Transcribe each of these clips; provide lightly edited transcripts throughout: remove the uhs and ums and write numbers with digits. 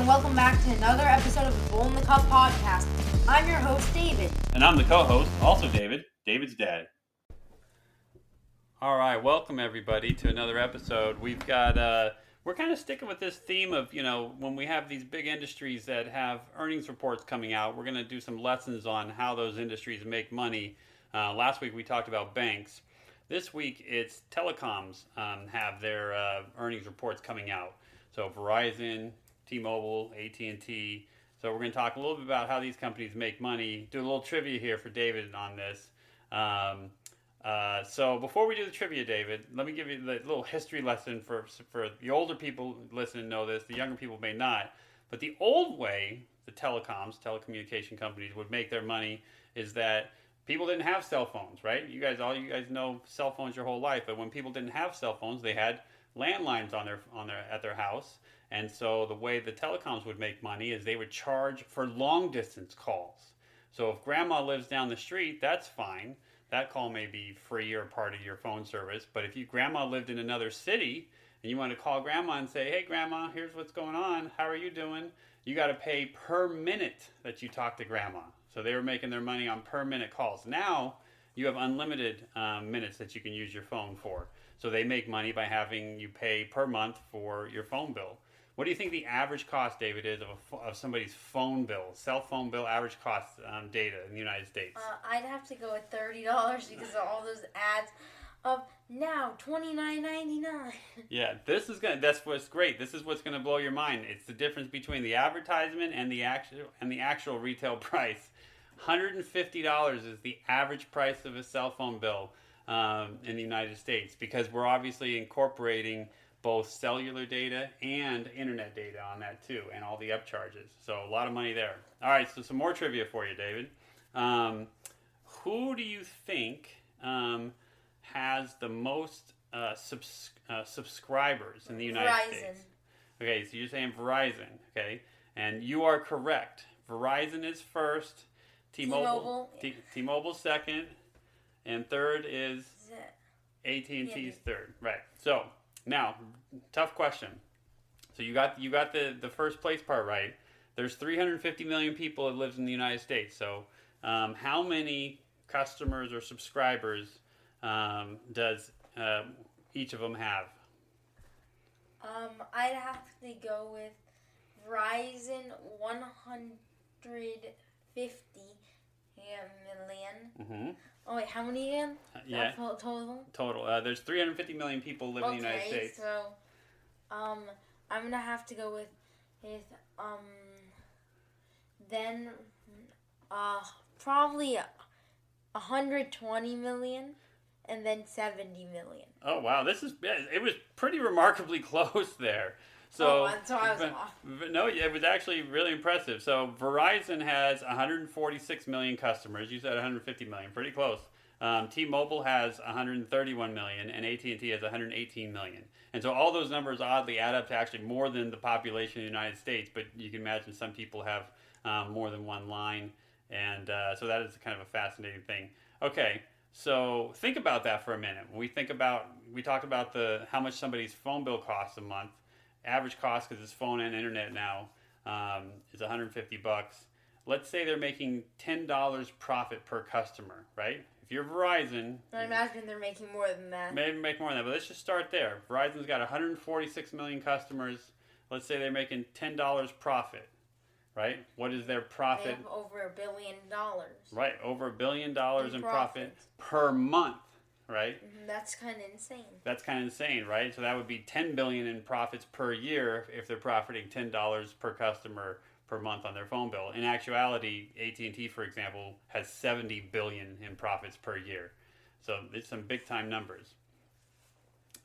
Welcome back to another episode of the Bull in the Cup podcast. I'm your host, David. And I'm the co-host, also David, David's dad. All right, welcome everybody to another episode. We've got, we're kind of sticking with this theme of, when we have these big industries that have earnings reports coming out, we're going to do some lessons on how those industries make money. Last week we talked about banks. This week it's telecoms have their earnings reports coming out. So Verizon, T-Mobile, AT&T. So we're going to talk a little bit about how these companies make money. Do a little trivia here for David on this. So before we do the trivia, David, let me give you the little history lesson for the older people listening know this. The younger people may not. But the old way the telecommunication companies would make their money is that people didn't have cell phones, right? All you guys know cell phones your whole life. But when people didn't have cell phones, they had landlines at their house. And so the way the telecoms would make money is they would charge for long distance calls. So if grandma lives down the street, that's fine. That call may be free or part of your phone service. But if grandma lived in another city and you want to call grandma and say, hey grandma, here's what's going on. How are you doing? You got to pay per minute that you talk to grandma. So they were making their money on per minute calls. Now you have unlimited minutes that you can use your phone for. So they make money by having you pay per month for your phone bill. What do you think the average cost, David, is of somebody's phone bill, cell phone bill average cost data in the United States? I'd have to go with $30 because of all those ads of now $29.99. Yeah, that's what's great. This is what's gonna blow your mind. It's the difference between the advertisement and the actual retail price. $150 is the average price of a cell phone bill in the United States because we're obviously incorporating both cellular data and internet data on that too, and all the upcharges. So a lot of money there. All right, so some more trivia for you, David. Who do you think has the most subscribers in the United States? Okay, so you're saying Verizon, okay? And you are correct. Verizon is first, T-Mobile second, and third is AT&T's third. Right. So now, tough question. So you got the first place part right. There's 350 million people that lives in the United States. So how many customers or subscribers does each of them have? I'd have to go with Verizon 150 million. Mm-hmm. Oh wait, how many again? Yeah. Total. There's 350 million people live in the United States. So, I'm gonna have to go with then probably 120 million, and then 70 million. Oh wow, it was pretty remarkably close there. So I was off. No, it was actually really impressive. So Verizon has 146 million customers. You said 150 million, pretty close. T-Mobile has 131 million, and AT&T has 118 million. And so all those numbers oddly add up to actually more than the population of the United States. But you can imagine some people have more than one line, and so that is kind of a fascinating thing. Okay, so think about that for a minute. When we talked about how much somebody's phone bill costs a month. Average cost, because it's phone and internet now, is $150. Let's say they're making $10 profit per customer, right? If you're Verizon, I imagine they're making more than that. Maybe make more than that, but let's just start there. Verizon's got 146 million customers. Let's say they're making $10 profit, right? What is their profit? They have over $1 billion. Right, over $1 billion in profit per month. Right? That's kind of insane. That's kind of insane, right? So that would be $10 billion in profits per year if they're profiting $10 per customer per month on their phone bill. In actuality, AT&T, for example, has $70 billion in profits per year. So it's some big time numbers.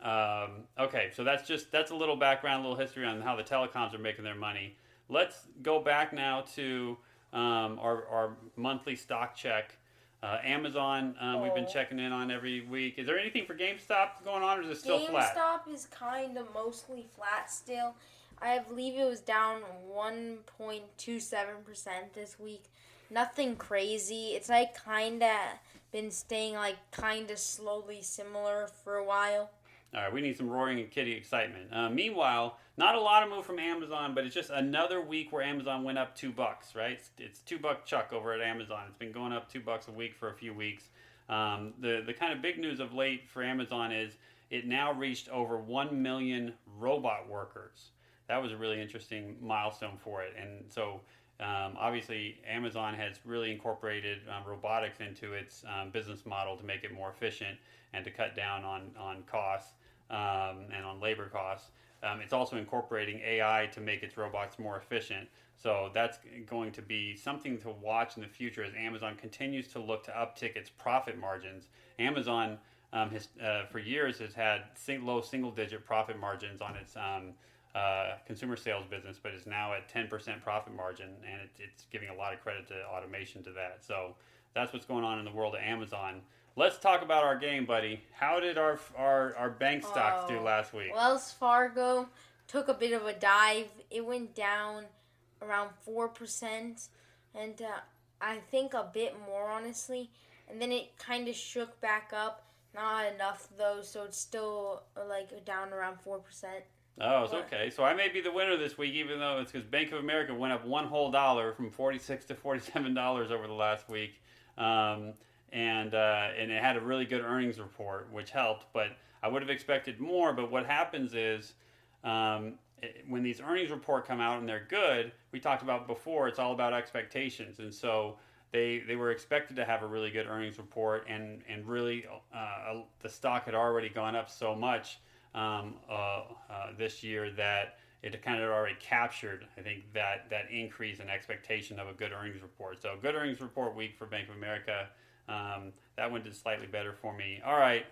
Okay, so that's a little background, a little history on how the telecoms are making their money. Let's go back now to our monthly stock check. Amazon, we've been checking in on every week. Is there anything for GameStop going on, or is it still flat? GameStop is kind of mostly flat still. I believe it was down 1.27% this week. Nothing crazy. It's like kinda been staying like kinda slowly similar for a while. All right, we need some roaring and kitty excitement. Meanwhile, not a lot of move from Amazon, but it's just another week where Amazon went up $2, right? It's $2 Chuck over at Amazon. It's been going up $2 a week for a few weeks. The kind of big news of late for Amazon is it now reached over 1 million robot workers. That was a really interesting milestone for it. And so obviously Amazon has really incorporated robotics into its business model to make it more efficient and to cut down on costs and on labor costs. It's also incorporating AI to make its robots more efficient. So that's going to be something to watch in the future as Amazon continues to look to uptick its profit margins. Amazon for years has had low single-digit profit margins on its consumer sales business, but is now at 10% profit margin, and it's giving a lot of credit to automation to that. So that's what's going on in the world of Amazon. Let's talk about our game, buddy. How did our bank stocks do last week? Wells Fargo took a bit of a dive. It went down around 4%, and I think a bit more, honestly. And then it kind of shook back up. Not enough, though, so it's still like down around 4%. Oh, it's okay. So I may be the winner this week, even though it's because Bank of America went up one whole dollar from $46 to $47 over the last week. And it had a really good earnings report, which helped. But I would have expected more. But what happens is when these earnings report come out and they're good, we talked about before, it's all about expectations. And so they were expected to have a really good earnings report, and really the stock had already gone up so much this year that it kind of already captured, I think, that increase in expectation of a good earnings report. So good earnings report week for Bank of America. That one did slightly better for me. All right,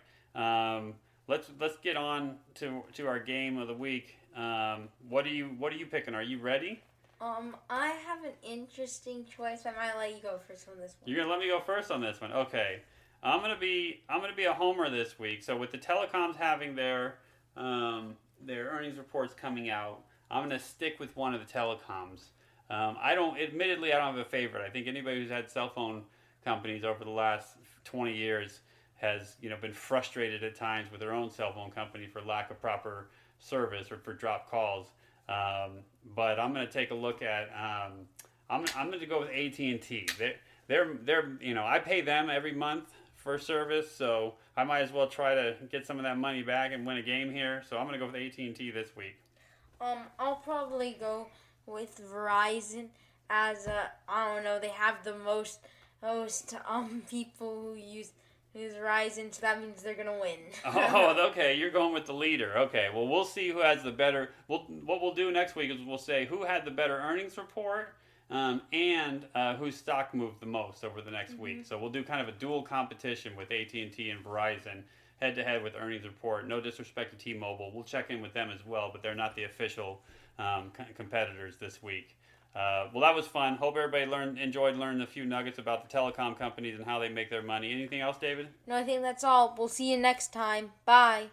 let's get on to our game of the week. What are you picking? Are you ready? I have an interesting choice. I might let you go first on this one. You're gonna let me go first on this one, okay? I'm gonna be a homer this week. So with the telecoms having their earnings reports coming out, I'm gonna stick with one of the telecoms. Admittedly, I don't have a favorite. I think anybody who's had cell phone companies over the last 20 years has been frustrated at times with their own cell phone company for lack of proper service or for dropped calls. But I'm going to take a look at. I'm going to go with AT&T. They're I pay them every month for service, so I might as well try to get some of that money back and win a game here. So I'm going to go with AT&T this week. I'll probably go with Verizon as I don't know, they have the most people who use Verizon, so that means they're gonna win. Oh, okay. You're going with the leader. Okay. Well, we'll see who has the better. What we'll do next week is we'll say who had the better earnings report, and whose stock moved the most over the next week. So we'll do kind of a dual competition with AT&T and Verizon, head to head with earnings report. No disrespect to T-Mobile. We'll check in with them as well, but they're not the official competitors this week. Well, that was fun. Hope everybody enjoyed learning a few nuggets about the telecom companies and how they make their money. Anything else, David? No, I think that's all. We'll see you next time. Bye.